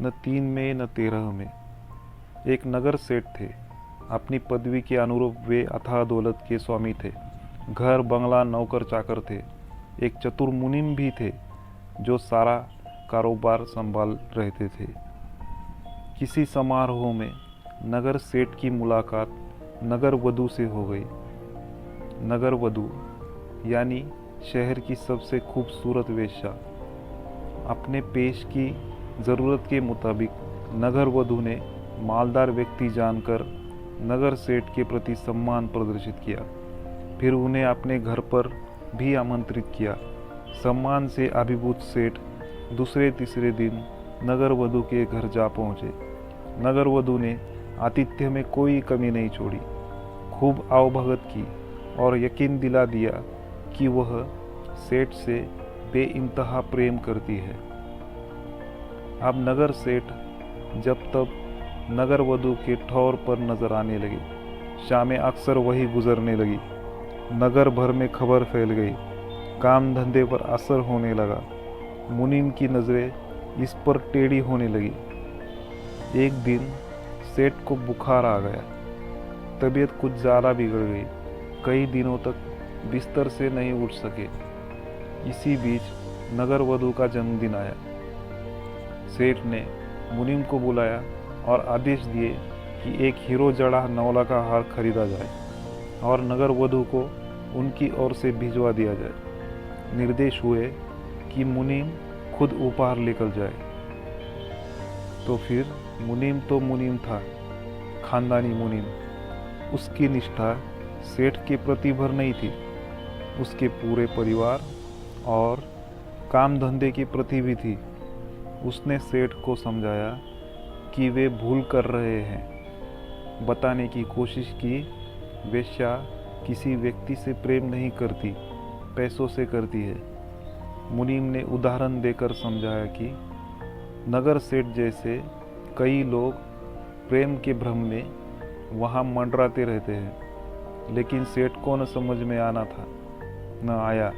न 3 में न 13 में। एक नगर सेठ थे। अपनी पदवी के अनुरूप वे अथाह दौलत के स्वामी थे। घर बंगला नौकर चाकर थे। एक चतुर मुनीम भी थे जो सारा कारोबार संभाल रहते थे। किसी समारोह में नगर सेठ की मुलाकात नगर वधू से हो गई। नगर वधू यानी शहर की सबसे खूबसूरत वेश्या। अपने पेश की ज़रूरत के मुताबिक नगर वधू ने मालदार व्यक्ति जानकर नगर सेठ के प्रति सम्मान प्रदर्शित किया। फिर उन्हें अपने घर पर भी आमंत्रित किया। सम्मान से अभिभूत सेठ दूसरे तीसरे दिन नगर वधू के घर जा पहुँचे। नगर वधू ने आतिथ्य में कोई कमी नहीं छोड़ी, खूब आवभगत की और यकीन दिला दिया कि वह सेठ से बेइंतहा प्रेम करती है। अब नगर सेठ जब तब नगर वधू के ठौर पर नजर आने लगी। शामें अक्सर वही गुजरने लगी। नगर भर में खबर फैल गई। काम धंधे पर असर होने लगा। मुनीम की नज़रें इस पर टेढ़ी होने लगी। एक दिन सेठ को बुखार आ गया। तबीयत कुछ ज़्यादा बिगड़ गई। कई दिनों तक बिस्तर से नहीं उठ सके। इसी बीच नगर वधू का जन्मदिन आया। सेठ ने मुनीम को बुलाया और आदेश दिए कि एक हीरो जड़ा नौला का हार खरीदा जाए और नगर वधू को उनकी ओर से भिजवा दिया जाए। निर्देश हुए कि मुनीम खुद उपहार लेकर जाए। तो फिर मुनीम था, खानदानी मुनीम। उसकी निष्ठा सेठ के प्रति भर नहीं थी, उसके पूरे परिवार और काम धंधे के प्रति भी थी। उसने सेठ को समझाया कि वे भूल कर रहे हैं। बताने की कोशिश की, वेश्या किसी व्यक्ति से प्रेम नहीं करती, पैसों से करती है। मुनीम ने उदाहरण देकर समझाया कि नगर सेठ जैसे कई लोग प्रेम के भ्रम में वहाँ मंडराते रहते हैं, लेकिन सेठ को न समझ में आना था, न आया।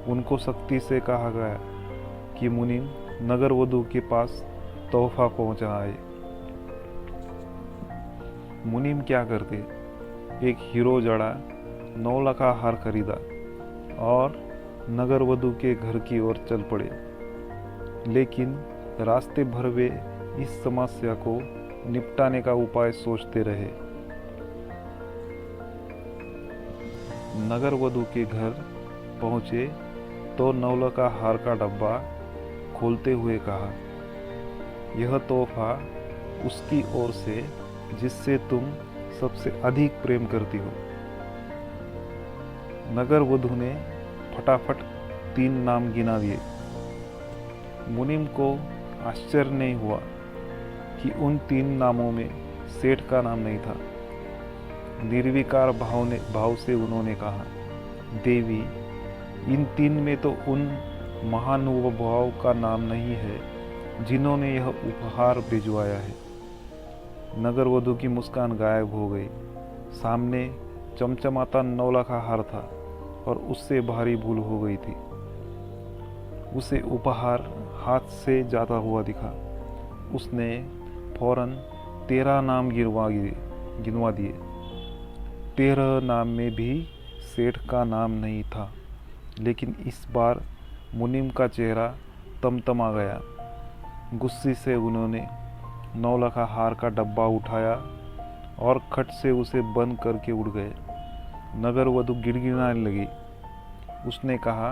उनको सख्ती से कहा गया कि मुनीम नगर वधू के पास तोहफा पहुंचाए। मुनीम क्या करते? एक हीरो जड़ा 9 लाख का हार खरीदा और नगर वधू के घर की ओर चल पड़े। लेकिन रास्ते भर वे इस समस्या को निपटाने का उपाय सोचते रहे। नगर वधू के घर पहुंचे तो 9 लाख का हार का डब्बा खोलते हुए कहा, यह तोहफा उसकी ओर से जिससे तुम सबसे अधिक प्रेम करती हो। नगर वधू ने फटाफट 3 नाम गिना दिए। मुनीम को आश्चर्य नहीं हुआ कि उन 3 नामों में सेठ का नाम नहीं था। निर्विकार भाव से उन्होंने कहा, देवी, इन 3 में तो उन महानुभावों का नाम नहीं है जिन्होंने यह उपहार भिजवाया है। नगर वधू की मुस्कान गायब हो गई। सामने चमचमाता 9 लाख का हार था और उससे भारी भूल हो गई थी। उसे उपहार हाथ से जाता हुआ दिखा। उसने फौरन 13 नाम गिनवा दिए। 13 नाम में भी सेठ का नाम नहीं था। लेकिन इस बार मुनीम का चेहरा तमतमा गया। गुस्से से उन्होंने 9 लाख का हार का डब्बा उठाया और खट से उसे बंद करके उड़ गए। नगर वधू गिड़गिड़ाने लगी। उसने कहा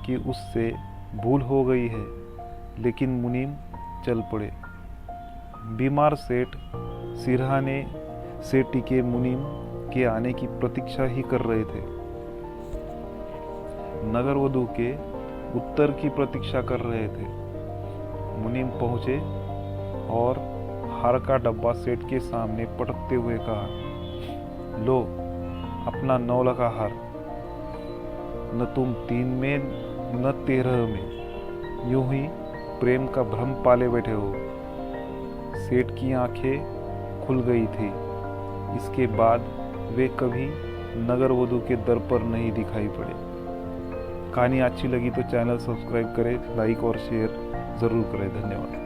कि उससे भूल हो गई है, लेकिन मुनीम चल पड़े। बीमार सेठ सिरहाने से टिके मुनीम के आने की प्रतीक्षा ही कर रहे थे। नगर वधू के उत्तर की प्रतीक्षा कर रहे थे। मुनीम पहुंचे और हार का डब्बा सेठ के सामने पटकते हुए कहा, लो अपना 9 लाख का हार। न तुम 3 में न 13 में, यूं ही प्रेम का भ्रम पाले बैठे हो। सेठ की आंखें खुल गई थी। इसके बाद वे कभी नगर वधू के दर पर नहीं दिखाई पड़े। कहानी अच्छी लगी तो चैनल सब्सक्राइब करें, लाइक और शेयर ज़रूर करें। धन्यवाद।